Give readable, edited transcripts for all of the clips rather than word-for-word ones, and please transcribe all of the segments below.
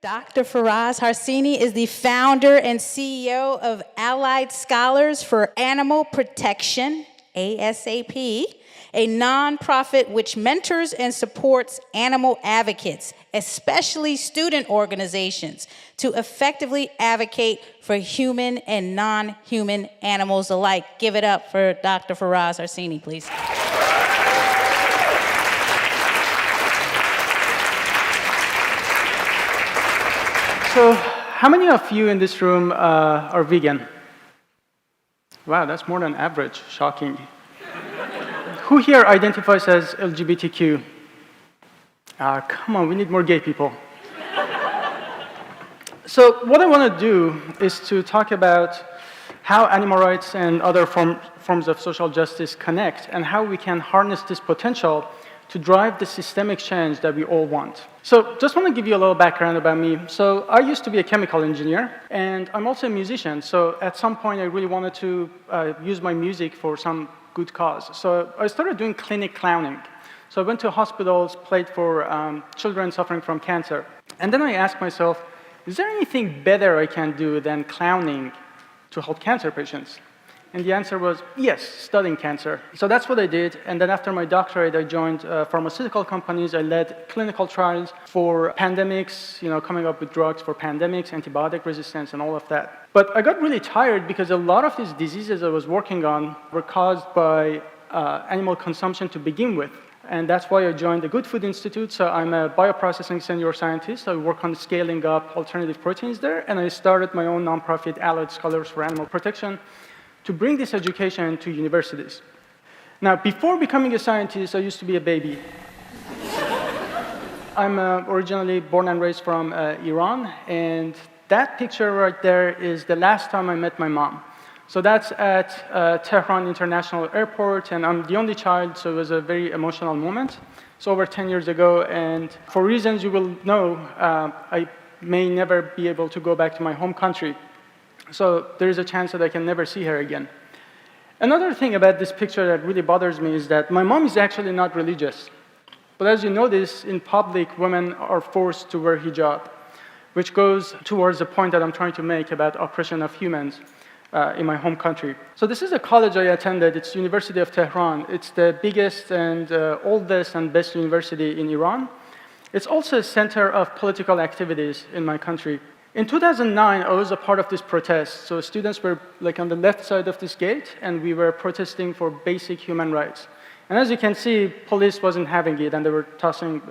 Dr. Faraz Harsini is the founder and CEO of Allied Scholars for Animal Protection, ASAP, a nonprofit which mentors and supports animal advocates, especially student organizations, to effectively advocate for human and non-human animals alike. Give it up for Dr. Faraz Harsini, please. So, how many of you in this room are vegan? Wow, that's more than average. Shocking. Who here identifies as LGBTQ? Come on, we need more gay people. So, what I want to do is to talk about how animal rights and other forms of social justice connect, and how we can harness this potential to drive the systemic change that we all want. So just want to give you a little background about me. So I used to be a chemical engineer, and I'm also a musician. So at some point, I really wanted to use my music for some good cause. So I started doing clinic clowning. So I went to hospitals, played for children suffering from cancer. And then I asked myself, is there anything better I can do than clowning to help cancer patients? And the answer was, yes, studying cancer. So that's what I did. And then after my doctorate, I joined pharmaceutical companies. I led clinical trials for pandemics, coming up with drugs for pandemics, antibiotic resistance, and all of that. But I got really tired because a lot of these diseases I was working on were caused by animal consumption to begin with. And that's why I joined the Good Food Institute. So I'm a bioprocessing senior scientist. I work on scaling up alternative proteins there. And I started my own nonprofit, Allied Scholars for Animal Protection, to bring this education to universities. Now, before becoming a scientist, I used to be a baby. I'm originally born and raised from Iran, and that picture right there is the last time I met my mom. So that's at Tehran International Airport, and I'm the only child, so it was a very emotional moment. It's over 10 years ago, and for reasons you will know, I may never be able to go back to my home country. So there is a chance that I can never see her again. Another thing about this picture that really bothers me is that my mom is actually not religious. But as you notice, in public, women are forced to wear hijab, which goes towards the point that I'm trying to make about oppression of humans in my home country. So this is a college I attended. It's University of Tehran. It's the biggest and oldest and best university in Iran. It's also a center of political activities in my country. In 2009, I was a part of this protest. So students were on the left side of this gate, and we were protesting for basic human rights. And as you can see, police wasn't having it, and they were tossing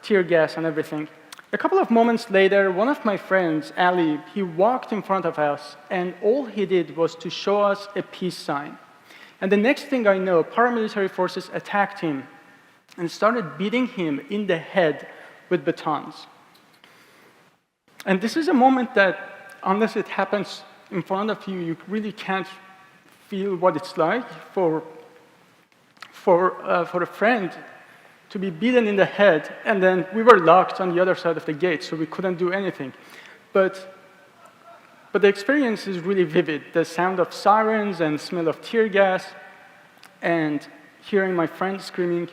tear gas and everything. A couple of moments later, one of my friends, Ali, he walked in front of us, and all he did was to show us a peace sign. And the next thing I know, paramilitary forces attacked him and started beating him in the head with batons. And this is a moment that, unless it happens in front of you, you really can't feel what it's like for a friend to be beaten in the head, and then we were locked on the other side of the gate, so we couldn't do anything. But the experience is really vivid. The sound of sirens and smell of tear gas, and hearing my friend screaming.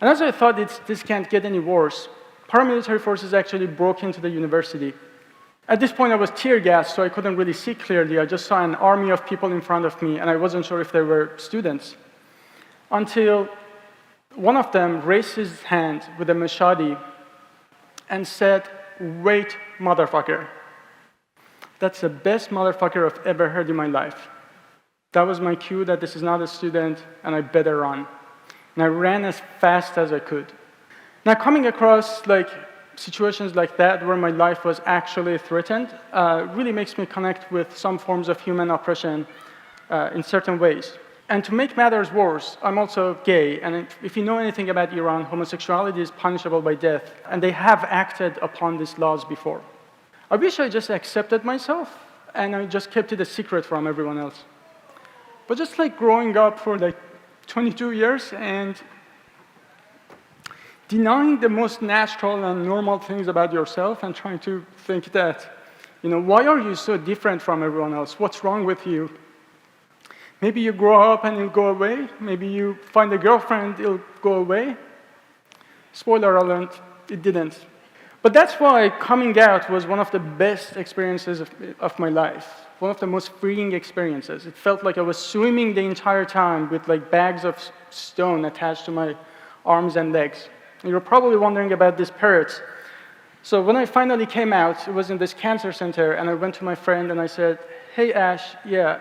And as I thought, this can't get any worse, paramilitary forces actually broke into the university. At this point, I was tear gassed, so I couldn't really see clearly. I just saw an army of people in front of me, and I wasn't sure if they were students. Until one of them raised his hand with a machete and said, "Wait, motherfucker." That's the best motherfucker I've ever heard in my life. That was my cue that this is not a student, and I better run. And I ran as fast as I could. Now, coming across situations like that where my life was actually threatened really makes me connect with some forms of human oppression in certain ways. And to make matters worse, I'm also gay, and if you know anything about Iran, homosexuality is punishable by death, and they have acted upon these laws before. I wish I just accepted myself, and I just kept it a secret from everyone else. But just growing up for 22 years and denying the most natural and normal things about yourself and trying to think that, why are you so different from everyone else? What's wrong with you? Maybe you grow up and it'll go away. Maybe you find a girlfriend, it'll go away. Spoiler alert, it didn't. But that's why coming out was one of the best experiences of my life, one of the most freeing experiences. It felt like I was swimming the entire time with like bags of stone attached to my arms and legs. And you're probably wondering about these parrots. So when I finally came out, it was in this cancer center, and I went to my friend and I said, hey, Ash, yeah,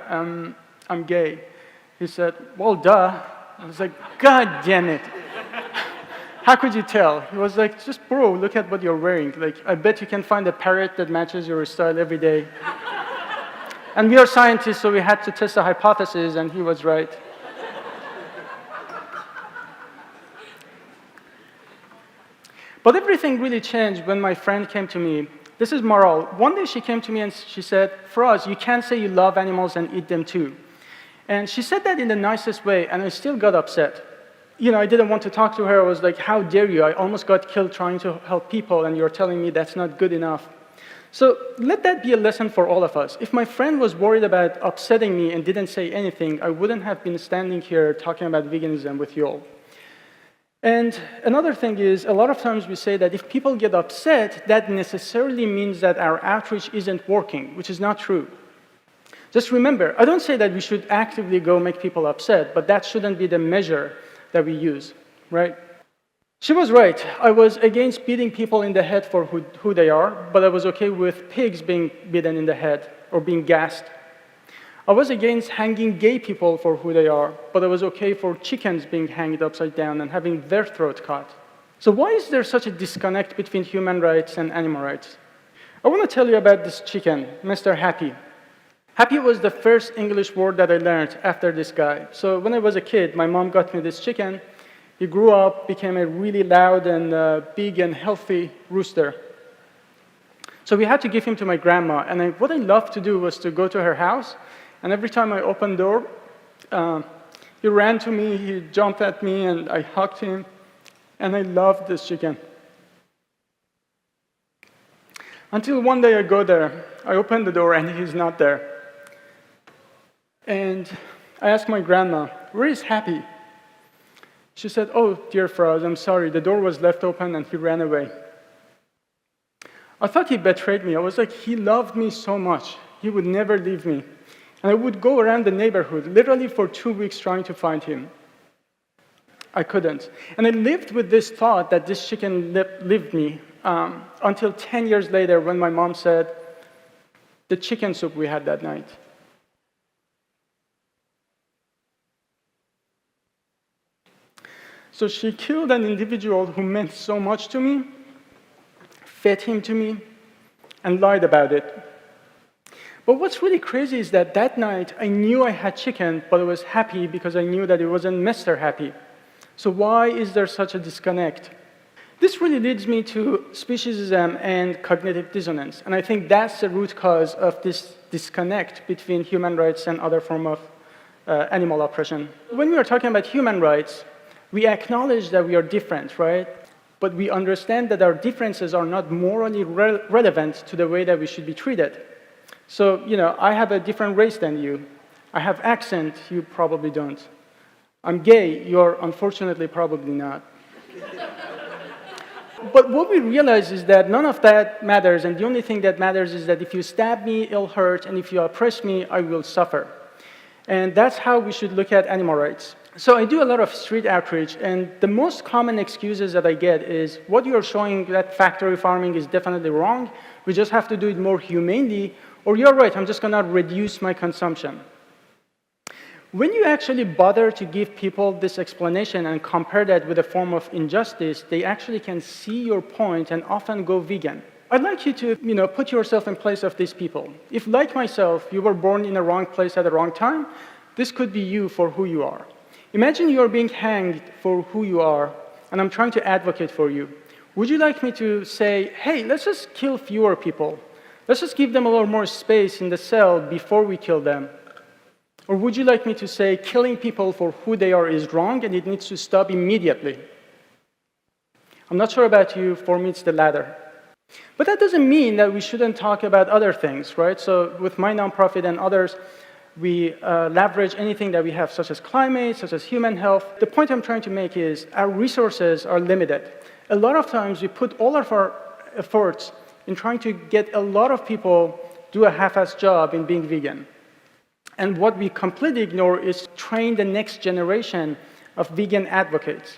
I'm gay. He said, well, duh. I was like, God damn it. How could you tell? He was like, just bro, look at what you're wearing. Like, I bet you can find a parrot that matches your style every day. And we are scientists, so we had to test a hypothesis, and he was right. But everything really changed when my friend came to me. This is Maral. One day she came to me and she said, Faraz, you can't say you love animals and eat them too. And she said that in the nicest way, and I still got upset. You know, I didn't want to talk to her. I was like, how dare you? I almost got killed trying to help people, and you're telling me that's not good enough. So let that be a lesson for all of us. If my friend was worried about upsetting me and didn't say anything, I wouldn't have been standing here talking about veganism with you all. And another thing is, a lot of times we say that if people get upset, that necessarily means that our outreach isn't working, which is not true. Just remember, I don't say that we should actively go make people upset, but that shouldn't be the measure that we use, right? She was right. I was against beating people in the head for who they are, but I was okay with pigs being beaten in the head or being gassed. I was against hanging gay people for who they are, but I was okay for chickens being hanged upside down and having their throat cut. So why is there such a disconnect between human rights and animal rights? I want to tell you about this chicken, Mr. Happy. Happy was the first English word that I learned after this guy. So when I was a kid, my mom got me this chicken. He grew up, became a really loud and big and healthy rooster. So we had to give him to my grandma, and what I loved to do was to go to her house. And every time I opened the door, he ran to me, he jumped at me, and I hugged him. And I loved this chicken. Until one day I go there, I open the door, and he's not there. And I asked my grandma, where is Happy? She said, oh, dear Faraz, I'm sorry, the door was left open and he ran away. I thought he betrayed me. I was like, he loved me so much. He would never leave me. And I would go around the neighborhood, literally for 2 weeks trying to find him. I couldn't. And I lived with this thought that this chicken lived me until 10 years later when my mom said, the chicken soup we had that night. So she killed an individual who meant so much to me, fed him to me, and lied about it. But what's really crazy is that that night, I knew I had chicken, but I was happy because I knew that it wasn't Mr. Happy. So why is there such a disconnect? This really leads me to speciesism and cognitive dissonance. And I think that's the root cause of this disconnect between human rights and other form of animal oppression. When we are talking about human rights, we acknowledge that we are different, right? But we understand that our differences are not morally relevant to the way that we should be treated. So, you know, I have a different race than you. I have accent, you probably don't. I'm gay, you're unfortunately probably not. But what we realize is that none of that matters, and the only thing that matters is that if you stab me, it'll hurt, and if you oppress me, I will suffer. And that's how we should look at animal rights. So I do a lot of street outreach, and the most common excuses that I get is, what you're showing that factory farming is definitely wrong, we just have to do it more humanely, or you're right, I'm just gonna reduce my consumption. When you actually bother to give people this explanation and compare that with a form of injustice, they actually can see your point and often go vegan. I'd like you to put yourself in place of these people. If, like myself, you were born in the wrong place at the wrong time, this could be you for who you are. Imagine you're being hanged for who you are, and I'm trying to advocate for you. Would you like me to say, hey, let's just kill fewer people. Let's just give them a little more space in the cell before we kill them. Or would you like me to say, killing people for who they are is wrong and it needs to stop immediately? I'm not sure about you, for me it's the latter. But that doesn't mean that we shouldn't talk about other things, right? So with my nonprofit and others, we leverage anything that we have, such as climate, such as human health. The point I'm trying to make is our resources are limited. A lot of times we put all of our efforts in trying to get a lot of people do a half-assed job in being vegan. And what we completely ignore is train the next generation of vegan advocates.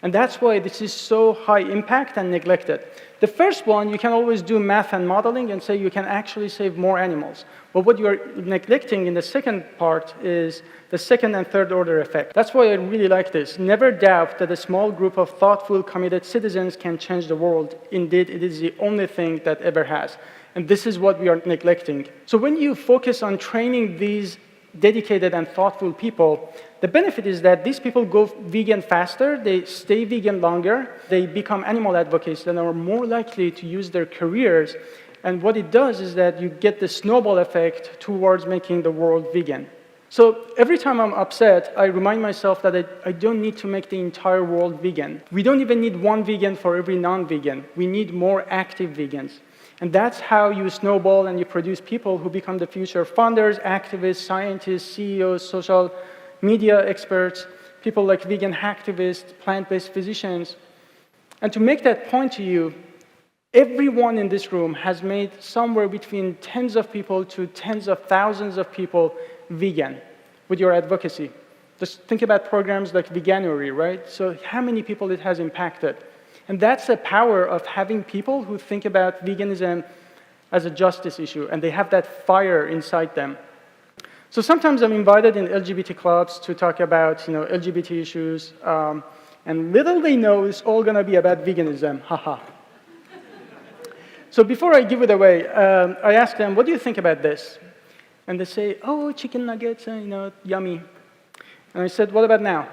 And that's why this is so high impact and neglected. The first one, you can always do math and modeling and say you can actually save more animals. But what you're neglecting in the second part is the second and third order effect. That's why I really like this. Never doubt that a small group of thoughtful, committed citizens can change the world. Indeed, it is the only thing that ever has. And this is what we are neglecting. So when you focus on training these dedicated and thoughtful people, the benefit is that these people go vegan faster, they stay vegan longer, they become animal advocates and are more likely to use their careers. And what it does is that you get the snowball effect towards making the world vegan. So every time I'm upset, I remind myself that I don't need to make the entire world vegan. We don't even need one vegan for every non-vegan. We need more active vegans. And that's how you snowball and you produce people who become the future founders, activists, scientists, CEOs, social media experts, people like vegan hacktivists, plant-based physicians. And to make that point to you, everyone in this room has made somewhere between tens of people to tens of thousands of people vegan with your advocacy. Just think about programs like Veganuary, right? So how many people it has impacted? And that's the power of having people who think about veganism as a justice issue, and they have that fire inside them. So sometimes I'm invited in LGBT clubs to talk about LGBT issues, and little they know it's all going to be about veganism, haha. So before I give it away, I ask them, what do you think about this? And they say, oh, chicken nuggets, yummy. And I said, what about now?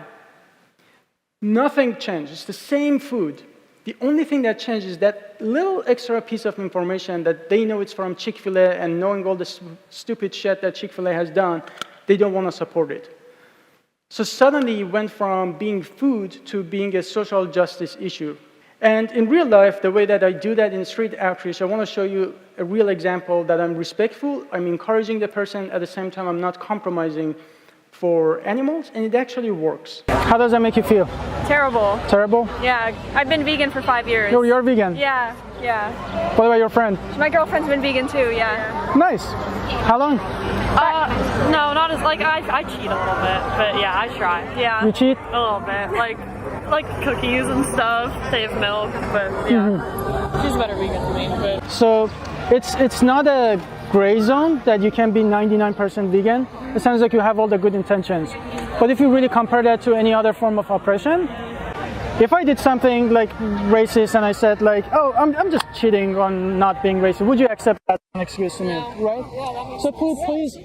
Nothing changed. It's the same food. The only thing that changed is that little extra piece of information that they know it's from Chick-fil-A, and knowing all the stupid shit that Chick-fil-A has done, they don't want to support it. So suddenly it went from being food to being a social justice issue. And in real life, the way that I do that in street outreach, I want to show you a real example that I'm respectful, I'm encouraging the person, at the same time I'm not compromising for animals, and it actually works. How does that make you feel? Terrible. Terrible? Yeah, I've been vegan for 5 years. You're vegan? Yeah. What about your friend? My girlfriend's been vegan too, yeah. Nice. How long? No, not as, I cheat a little bit, but yeah, I try. Yeah. You cheat? A little bit, like cookies and stuff, save milk, but yeah. She's a better vegan than me, but. So it's not a gray zone that you can be 99% vegan. It sounds like you have all the good intentions. But if you really compare that to any other form of oppression, if I did something like racist and I said like, oh, I'm just cheating on not being racist, would you accept that as an excuse to me, right? Yeah, so please.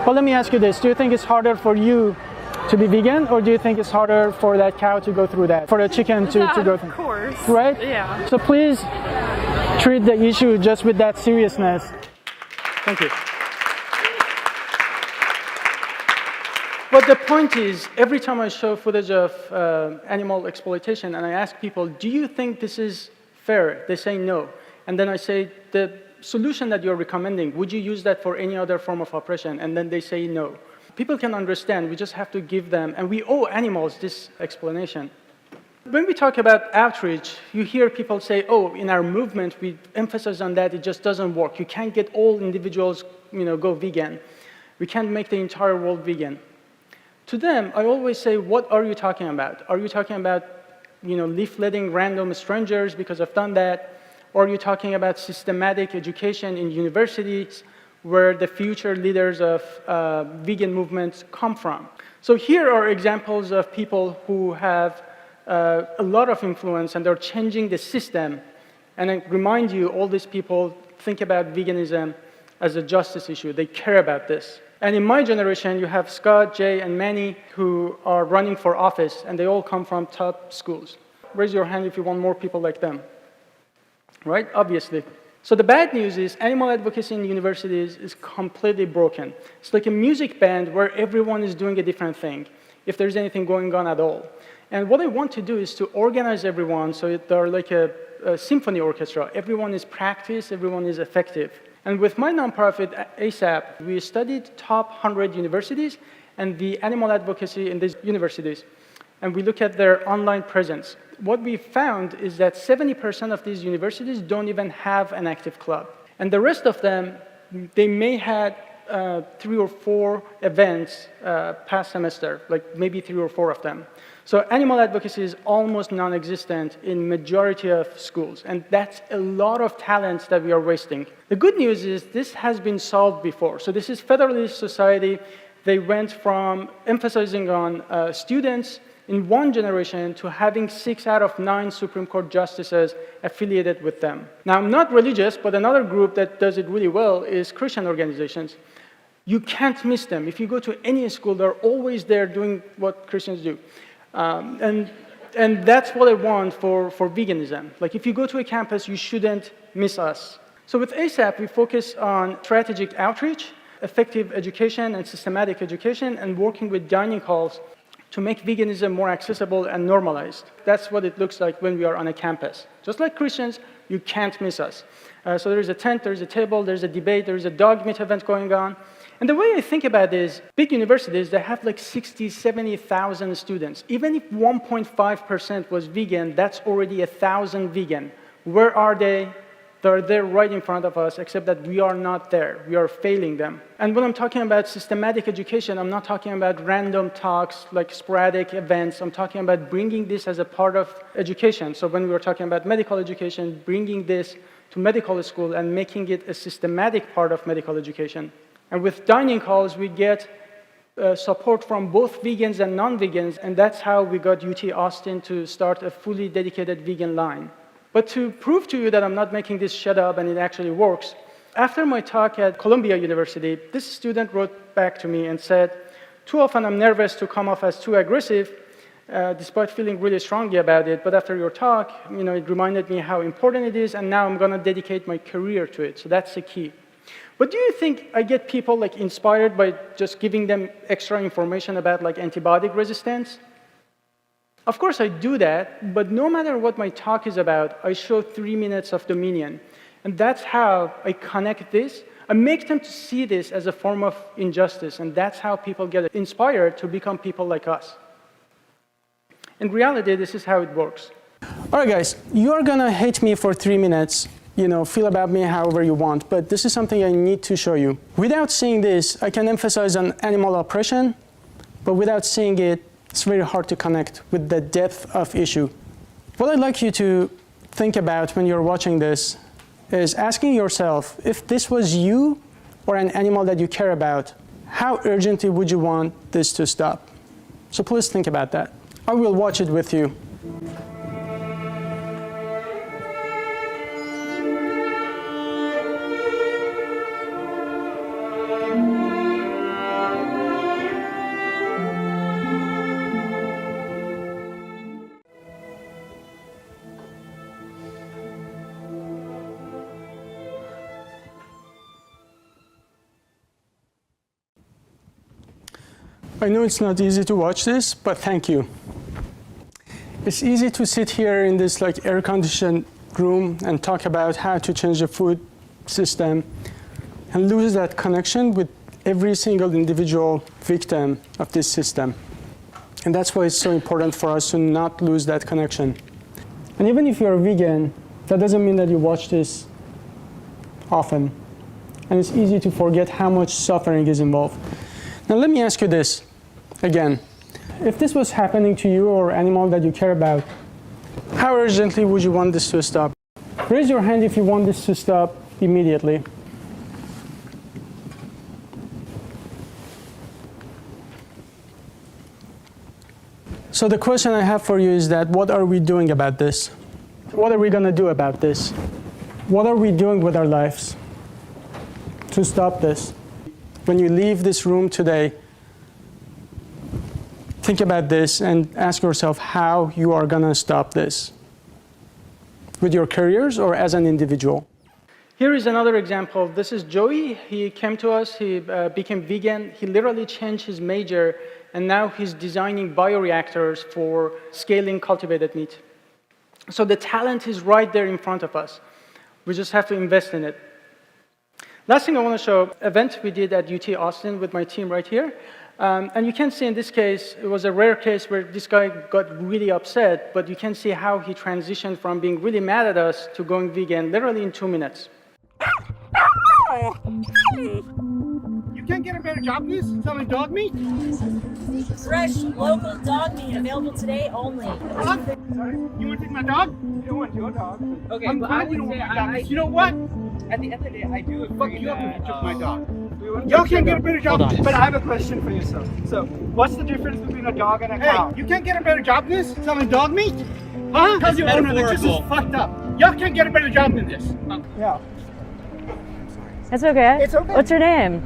Well, let me ask you this. Do you think it's harder for you to be vegan, or do you think it's harder for that cow to go through that, for the chicken to go through? Of course. Right? Yeah. So please treat the issue just with that seriousness. Thank you. But the point is, every time I show footage of animal exploitation and I ask people, do you think this is fair? They say no. And then I say, the solution that you're recommending, would you use that for any other form of oppression? And then they say no. People can understand, we just have to give them, and we owe animals this explanation. When we talk about outreach, you hear people say, oh, in our movement, we emphasize on that, it just doesn't work. You can't get all individuals, go vegan. We can't make the entire world vegan. To them, I always say, what are you talking about? Are you talking about, leafletting random strangers because I've done that? Or are you talking about systematic education in universities where the future leaders of vegan movements come from? So here are examples of people who have a lot of influence and they're changing the system. And I remind you, all these people think about veganism as a justice issue. They care about this. And in my generation, you have Scott, Jay, and Manny who are running for office, and they all come from top schools. Raise your hand if you want more people like them. Right? Obviously. So the bad news is animal advocacy in universities is completely broken. It's like a music band where everyone is doing a different thing, if there's anything going on at all. And what I want to do is to organize everyone so they're like a symphony orchestra. Everyone is practiced, everyone is effective. And with my nonprofit, ASAP, we studied top 100 universities and the animal advocacy in these universities. and we look at their online presence, what we found is that 70% of these universities don't even have an active club. And the rest of them, they may have 3 or 4 events past semester, like maybe 3 or 4 of them. So animal advocacy is almost non-existent in majority of schools, and that's a lot of talents that we are wasting. The good news is this has been solved before. So this is Federalist Society. They went from emphasizing on students in one generation to having 6 out of 9 Supreme Court justices affiliated with them. Now, I'm not religious, but another group that does it really well is Christian organizations. You can't miss them. If you go to any school, they're always there doing what Christians do. And that's what I want for veganism. Like, if you go to a campus, you shouldn't miss us. So with ASAP, we focus on strategic outreach, effective education and systematic education, and working with dining halls to make veganism more accessible and normalized. That's what it looks like when we are on a campus. Just like Christians, you can't miss us. So there's a tent, there's a table, there's a debate, there's a dog meat event going on. And the way I think about it is, big universities, they have like 60, 70,000 students. Even if 1.5% was vegan, that's already 1,000 vegan. Where are they? They're there right in front of us, except that we are not there. We are failing them. And when I'm talking about systematic education, I'm not talking about random talks, like sporadic events. I'm talking about bringing this as a part of education. So when we were talking about medical education, bringing this to medical school and making it a systematic part of medical education. And with dining halls, we get support from both vegans and non-vegans, and that's how we got UT Austin to start a fully dedicated vegan line. But to prove to you that I'm not making this shit up and it actually works, after my talk at Columbia University, this student wrote back to me and said, too often I'm nervous to come off as too aggressive, despite feeling really strongly about it, but after your talk, it reminded me how important it is, and now I'm gonna dedicate my career to it, so that's the key. But do you think I get people inspired by just giving them extra information about antibiotic resistance? Of course I do that, but no matter what my talk is about, I show 3 minutes of dominion. And that's how I connect this. I make them to see this as a form of injustice, and that's how people get inspired to become people like us. In reality, this is how it works. All right, guys, you are gonna hate me for 3 minutes. Feel about me however you want, but this is something I need to show you. Without seeing this, I can emphasize on animal oppression, but without seeing it, it's very hard to connect with the depth of issue. What I'd like you to think about when you're watching this is asking yourself, if this was you or an animal that you care about, how urgently would you want this to stop? So please think about that. I will watch it with you. I know it's not easy to watch this, but thank you. It's easy to sit here in this air-conditioned room and talk about how to change the food system and lose that connection with every single individual victim of this system. And that's why it's so important for us to not lose that connection. And even if you're a vegan, that doesn't mean that you watch this often. And it's easy to forget how much suffering is involved. Now let me ask you this again. If this was happening to you or animal that you care about, how urgently would you want this to stop? Raise your hand if you want this to stop immediately. So the question I have for you is that what are we doing about this? What are we going to do about this? What are we doing with our lives to stop this? When you leave this room today, think about this and ask yourself how you are going to stop this. With your careers or as an individual? Here is another example. This is Joey. He came to us. He became vegan. He literally changed his major, and now he's designing bioreactors for scaling cultivated meat. So the talent is right there in front of us. We just have to invest in it. Last thing I want to show, event we did at UT Austin with my team right here. And you can see in this case, it was a rare case where this guy got really upset, but you can see how he transitioned from being really mad at us to going vegan literally in 2 minutes. You can't get a better job than this? Selling dog meat? Fresh, local dog meat available today only. Dog? Sorry? You want to take my dog? You don't want your dog. Okay, I'm but glad I you don't would want say my dog. You know what? at the end of the day, I do agree Fuck you up that, if you took my dog. we wouldn't Y'all touch can't your get a dog. better job Hold than on. this. But I have a question for you, sir. So, what's the difference between a dog and a cow? Hey, you can't get a better job than this? Selling dog meat? Huh? Tell It's your owner that this is metaphorical. fucked up. Y'all can't get a better job than this. Yeah. It's okay. It's okay. What's your name?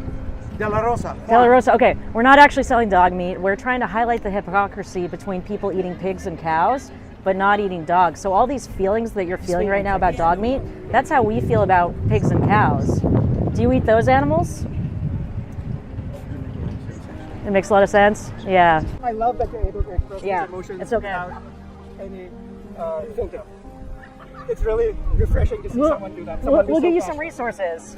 De La Rosa. De La Rosa. Okay, we're not actually selling dog meat. We're trying to highlight the hypocrisy between people eating pigs and cows, but not eating dogs. So all these feelings that you're feeling right now about dog meat, that's how we feel about pigs and cows. Do you eat those animals? It makes a lot of sense. Yeah. I love that you're able to express Yeah, these emotions it's okay. without any filter. It's really refreshing to see someone do that. Someone We'll be so give you some passionate. resources.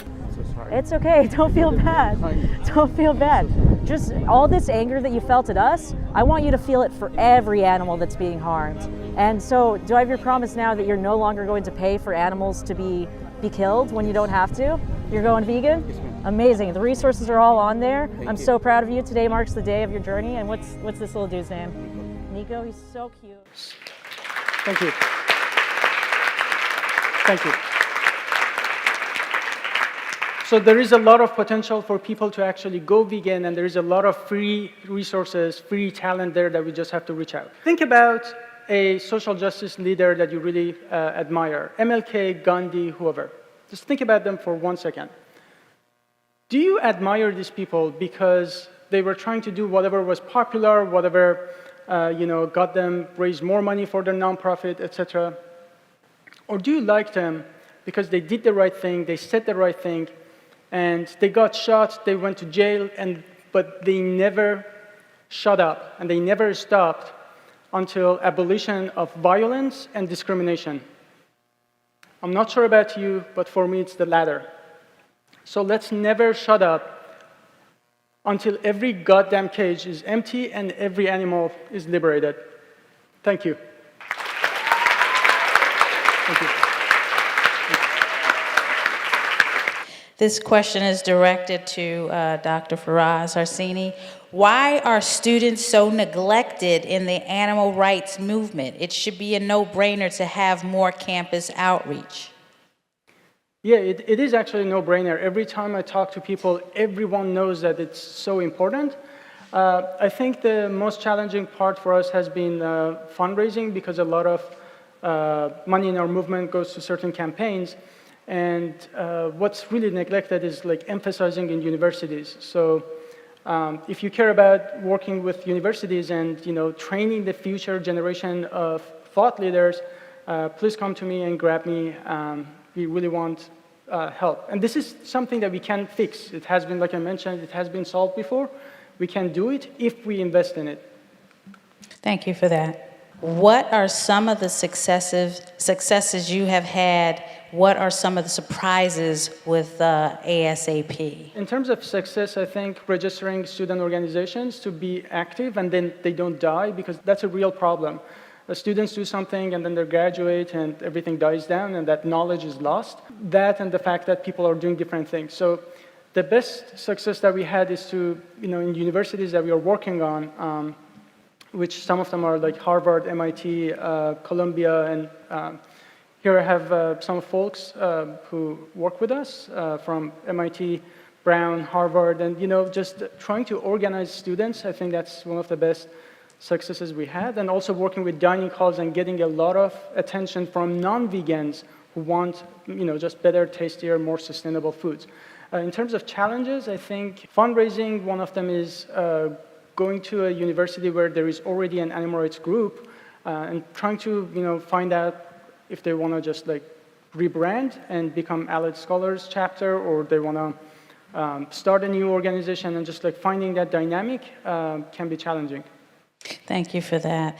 It's okay. Don't feel bad. Don't feel bad. Just all this anger that you felt at us, I want you to feel it for every animal that's being harmed. And so, do I have your promise now that you're no longer going to pay for animals to be killed when you don't have to? You're going vegan? Amazing. The resources are all on there. I'm so proud of you. Today marks the day of your journey. And what's this little dude's name? Nico. He's so cute. Thank you. Thank you. So there is a lot of potential for people to actually go vegan, and there is a lot of free resources, free talent there that we just have to reach out. Think about a social justice leader that you really admire, MLK, Gandhi, whoever. Just think about them for 1 second. Do you admire these people because they were trying to do whatever was popular, whatever got them raise more money for their nonprofit, etc.? Or do you like them because they did the right thing, they said the right thing, and they got shot, they went to jail, but they never shut up, and they never stopped until abolition of violence and discrimination? I'm not sure about you, but for me it's the latter. So let's never shut up until every goddamn cage is empty and every animal is liberated. Thank you. Thank you. This question is directed to Dr. Faraz Harsini. Why are students so neglected in the animal rights movement? It should be a no-brainer to have more campus outreach. Yeah, it is actually a no-brainer. Every time I talk to people, everyone knows that it's so important. I think the most challenging part for us has been fundraising, because a lot of money in our movement goes to certain campaigns. And what's really neglected is like emphasizing in universities. So if you care about working with universities and training the future generation of thought leaders, please come to me and grab me. We really want help. And this is something that we can fix. It has been, like I mentioned, it has been solved before. We can do it if we invest in it. Thank you for that. What are some of the successes you have had? What are some of the surprises with ASAP? In terms of success, I think registering student organizations to be active and then they don't die, because that's a real problem. The students do something and then they graduate and everything dies down and that knowledge is lost. That and the fact that people are doing different things. So the best success that we had is to, in universities that we are working on, which some of them are like Harvard, MIT, Columbia, and here I have some folks who work with us from MIT, Brown, Harvard, and just trying to organize students. I think that's one of the best successes we had, and also working with dining halls and getting a lot of attention from non-vegans who want just better, tastier, more sustainable foods. In terms of challenges, I think fundraising, one of them is going to a university where there is already an animal rights group and trying to find out if they want to just like rebrand and become Allied Scholars chapter, or they want to start a new organization, and just like finding that dynamic can be challenging. Thank you for that.